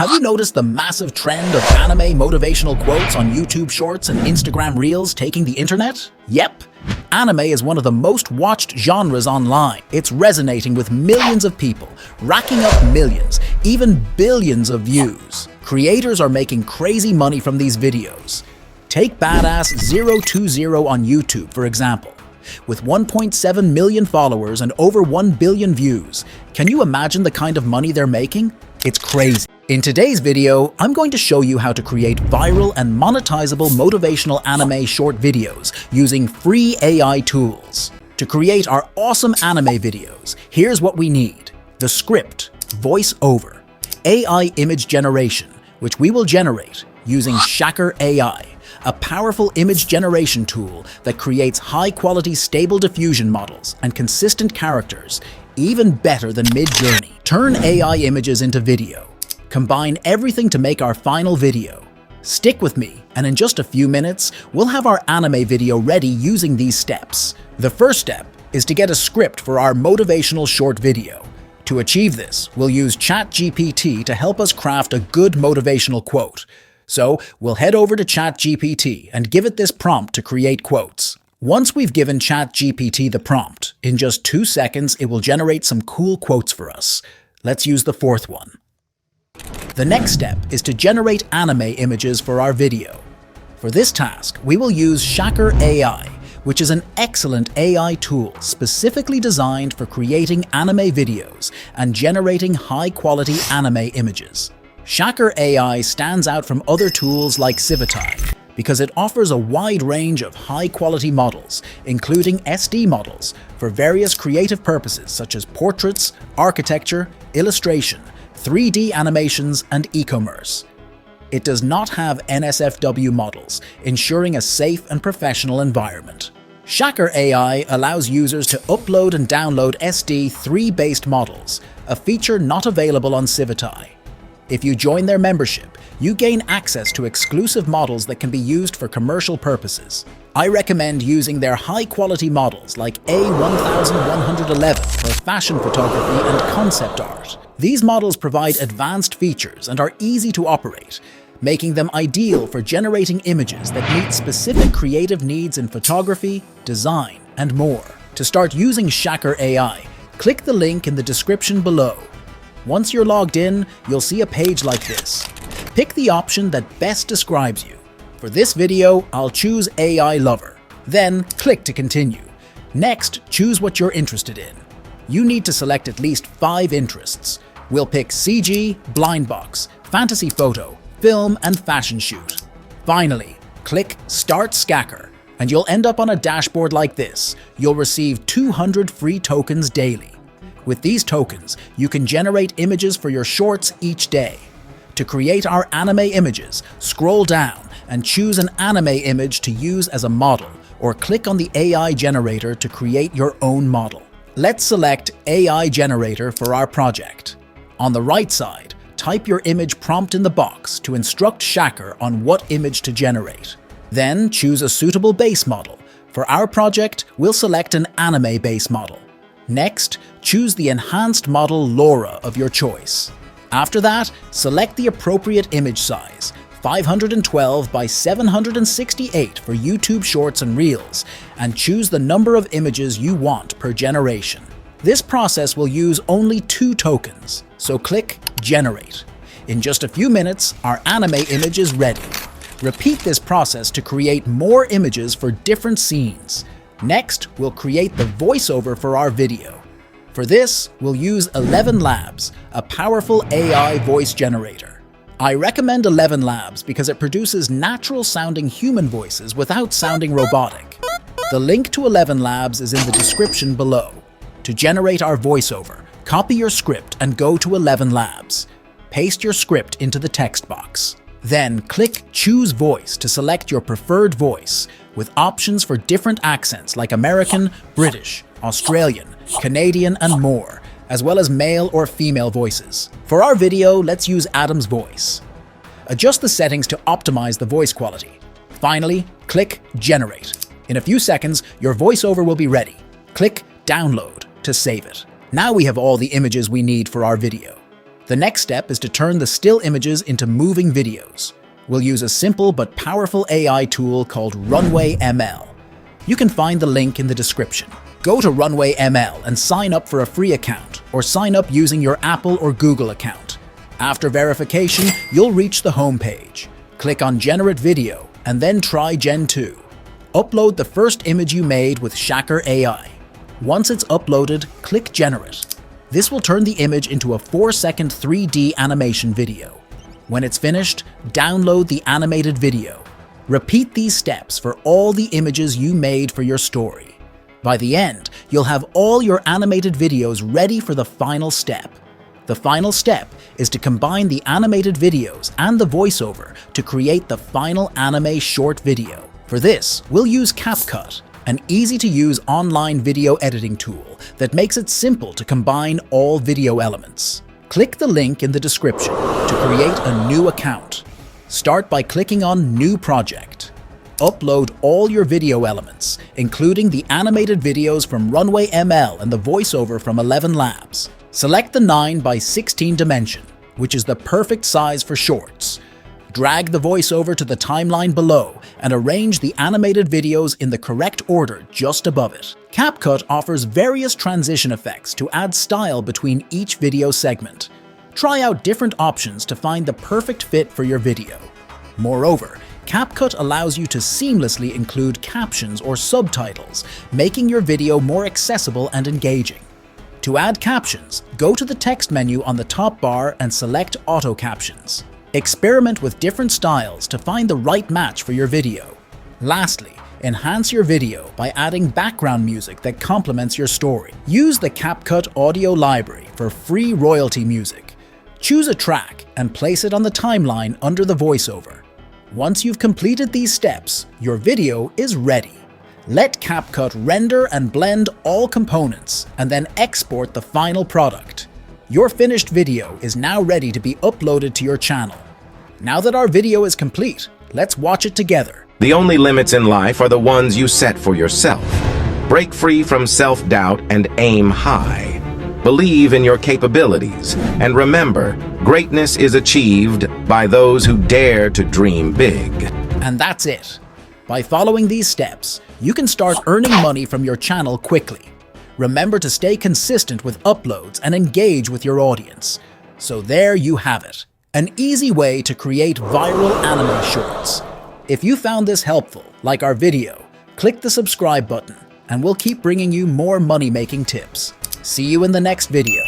Have you noticed the massive trend of anime motivational quotes on YouTube Shorts and Instagram Reels taking the internet? Yep. Anime is one of the most watched genres online. It's resonating with millions of people, racking up millions, even billions of views. Creators are making crazy money from these videos. Take Badass020 on YouTube, for example. With 1.7 million followers and over 1 billion views, can you imagine the kind of money they're making? It's crazy. In today's video, I'm going to show you how to create viral and monetizable motivational anime short videos using free AI tools. To create our awesome anime videos, here's what we need: the script, voice-over, AI image generation, which we will generate using Shakker AI, a powerful image generation tool that creates high-quality stable diffusion models and consistent characters, even better than Mid-Journey. Turn AI images into video. Combine everything to make our final video. Stick with me, and in just a few minutes, we'll have our anime video ready using these steps. The first step is to get a script for our motivational short video. To achieve this, we'll use ChatGPT to help us craft a good motivational quote. So we'll head over to ChatGPT and give it this prompt to create quotes. Once we've given ChatGPT the prompt, in just 2 seconds it will generate some cool quotes for us. Let's use the fourth one. The next step is to generate anime images for our video. For this task, we will use Shakker AI, which is an excellent AI tool specifically designed for creating anime videos and generating high-quality anime images. Shakker AI stands out from other tools like Civitai because it offers a wide range of high-quality models, including SD models, for various creative purposes such as portraits, architecture, illustration, 3D animations, and e-commerce. It does not have NSFW models, ensuring a safe and professional environment. Shakker AI allows users to upload and download SD3-based models, a feature not available on Civitai. If you join their membership, you gain access to exclusive models that can be used for commercial purposes. I recommend using their high-quality models like A1111 for fashion photography and concept art. These models provide advanced features and are easy to operate, making them ideal for generating images that meet specific creative needs in photography, design, and more. To start using Shakker AI, click the link in the description below. Once you're logged in, you'll see a page like this. Pick the option that best describes you. For this video, I'll choose AI Lover. Then, click to continue. Next, choose what you're interested in. You need to select at least 5 interests. We'll pick CG, blind box, fantasy photo, film, and fashion shoot. Finally, click Start Shakker, and you'll end up on a dashboard like this. You'll receive 200 free tokens daily. With these tokens, you can generate images for your shorts each day. To create our anime images, scroll down and choose an anime image to use as a model, or click on the AI generator to create your own model. Let's select AI generator for our project. On the right side, type your image prompt in the box to instruct Shakker on what image to generate. Then choose a suitable base model. For our project, we'll select an anime base model. Next, choose the enhanced model LoRa of your choice. After that, select the appropriate image size, 512 by 768 for YouTube Shorts and Reels, and choose the number of images you want per generation. This process will use only 2 tokens, so click Generate. In just a few minutes, our anime image is ready. Repeat this process to create more images for different scenes. Next, we'll create the voiceover for our video. For this, we'll use 11 Labs, a powerful AI voice generator. I recommend 11 Labs because it produces natural-sounding human voices without sounding robotic. The link to 11 Labs is in the description below. To generate our voiceover, copy your script and go to 11 Labs. Paste your script into the text box. Then click Choose Voice to select your preferred voice, with options for different accents like American, British, Australian, Canadian, and more, as well as male or female voices. For our video, let's use Adam's voice. Adjust the settings to optimize the voice quality. Finally, click Generate. In a few seconds, your voiceover will be ready. Click Download to save it. Now we have all the images we need for our video. The next step is to turn the still images into moving videos. We'll use a simple but powerful AI tool called Runway ML. You can find the link in the description. Go to Runway ML and sign up for a free account, or sign up using your Apple or Google account. After verification, you'll reach the home page. Click on Generate Video, and then try Gen 2. Upload the first image you made with Shakker AI. Once it's uploaded, click Generate. This will turn the image into a 4-second 3D animation video. When it's finished, download the animated video. Repeat these steps for all the images you made for your story. By the end, you'll have all your animated videos ready for the final step. The final step is to combine the animated videos and the voiceover to create the final anime short video. For this, we'll use Capcut, an easy-to-use online video editing tool that makes it simple to combine all video elements. Click the link in the description to create a new account. Start by clicking on New Project. Upload all your video elements, including the animated videos from Runway ML and the voiceover from 11 Labs. Select the 9:16 dimension, which is the perfect size for shorts. Drag the voiceover to the timeline below and arrange the animated videos in the correct order just above it. Capcut offers various transition effects to add style between each video segment. Try out different options to find the perfect fit for your video. Moreover, Capcut allows you to seamlessly include captions or subtitles, making your video more accessible and engaging. To add captions, go to the text menu on the top bar and select Auto Captions. Experiment with different styles to find the right match for your video. Lastly, enhance your video by adding background music that complements your story. Use the Capcut audio library for free royalty music. Choose a track and place it on the timeline under the voiceover. Once you've completed these steps, your video is ready. Let Capcut render and blend all components and then export the final product. Your finished video is now ready to be uploaded to your channel. Now that our video is complete, let's watch it together. The only limits in life are the ones you set for yourself. Break free from self-doubt and aim high. Believe in your capabilities, and remember, greatness is achieved by those who dare to dream big. And that's it. By following these steps, you can start earning money from your channel quickly. Remember to stay consistent with uploads and engage with your audience. So there you have it, an easy way to create viral anime shorts. If you found this helpful, like our video, click the subscribe button and we'll keep bringing you more money-making tips. See you in the next video.